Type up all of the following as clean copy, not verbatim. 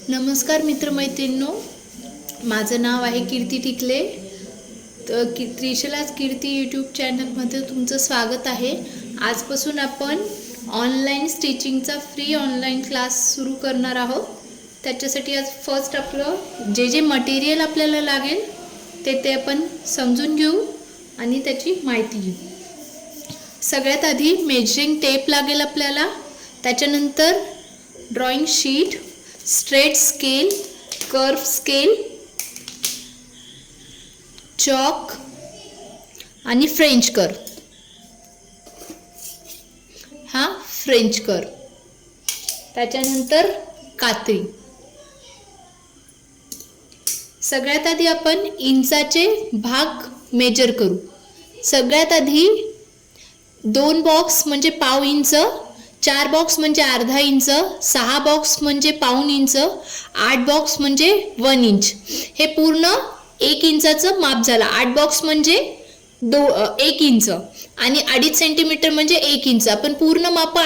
नमस्कार मित्रमैत्रिणींनो, माझं नाव आहे कीर्ती टिकले. तर त्रिशलाच कीर्ती यूट्यूब चॅनलमध्ये तुमचं स्वागत आहे. आजपासून आपण ऑनलाईन स्टिचिंगचा फ्री ऑनलाईन क्लास सुरू करणार आहोत. त्याच्यासाठी आज फर्स्ट आपलं जे मटेरियल आपल्याला लागेल ते आपण समजून घेऊ आणि त्याची माहिती घेऊ. सगळ्यात आधी मेजरिंग टेप लागेल आपल्याला, त्याच्यानंतर drawing sheet, straight scale, curve scale, chalk आणि फ्रेंच कर्व. हा फ्रेंच कर्व. त्याच्यानंतर कात्री. सगळ्यात आधी आपण इंचाचे भाग मेजर करू. सगळ्यात आधी 2 बॉक्स म्हणजे पाव इंच, 4 बॉक्स म्हणजे अर्धा इंच, 6 बॉक्स म्हणजे पाऊण इंच, 8 बॉक्स म्हणजे 1 इंच. हे पूर्ण 1 इंचाचं माप झालं. 8 बॉक्स म्हणजे 1 इंच आणि 2.5 सेंटीमीटर म्हणजे 1 इंच. आपण पूर्ण माप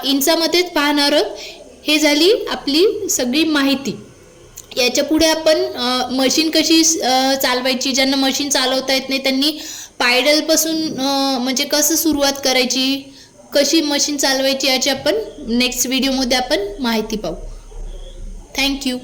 इंचामध्येच पाहणार आहोत. हे झाली आपली सगळी माहिती. याच्या पुढे आपण मशीन कशी चालवायची, ज्यांना मशीन चालवता येत नाही त्यांनी पायडलपासून म्हणजे कसं सुरुवात करायची, कशी मशीन चालवायची, याची आपण नेक्स्ट व्हिडिओमध्ये आपण माहिती पाहू. थँक्यू.